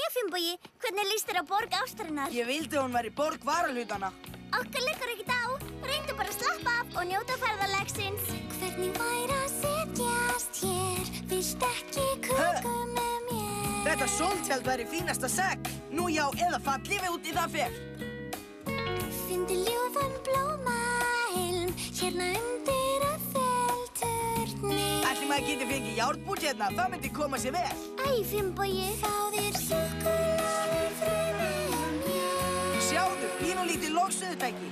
Jæja, Finnbogi, hvernig líst þér á borg ástarinnar? Ég vildi hún væri borg varahlutana. Okkur liggur ekkert á. Reyndu bara að slappa af og njóta ferðalegsins. Hvernig væri að setjast hér? Viltu ekki köku með mér? Þetta sóltjald væri fínasta segl. Nú já, eða fallið við út í það fer. Fyndu ljúfan blómailm hérna undir Eiffelturni. Ætli maður geti fengið járnbút hérna, það myndi koma sér vel. Æ, Finnbogi. Fá þér súkkulaði fremur mér. Sjáðu, pínulítið logsuðutæki.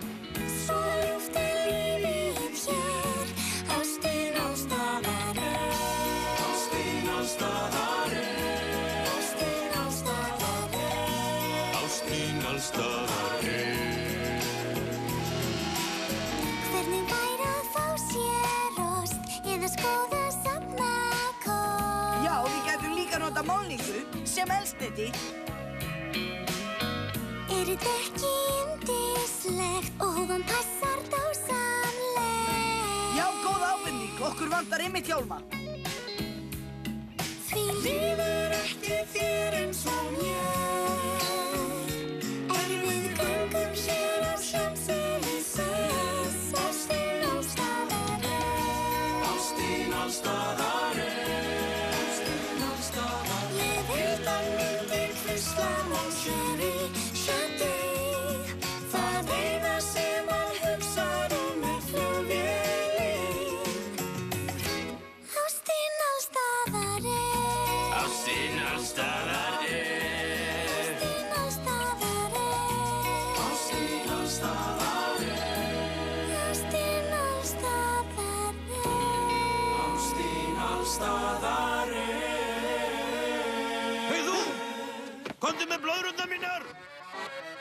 Svo ljúft lífið hér. Ástin alls staðar Ástin alls staðar Ástin alls staðar Ástin alls staðar Hvernig væri að fá sér ost eða skoða safnakost? Já, við getum líka nota málningu sem eldsneyti. Þetta ekki yndislegt og hún passar dásamlegt? Já, góð ábending. Okkur vantar einmitt hjálma. Því líður ekki þér eins og mér við göngum hér á Champs-Élysées. Ástin alls staðar Ástin alls staðar Ástin alls staðar Ég veit að myndir hvísla mon chéri, það eina sem að hugsar flugvélin. Ástin alls staðar Ástin alls staðar Ástin alls staðar Ástin alls staðar Ástin alls staðar Ástin alls staðar Hey þú! Komdu með blóðrundar mínar!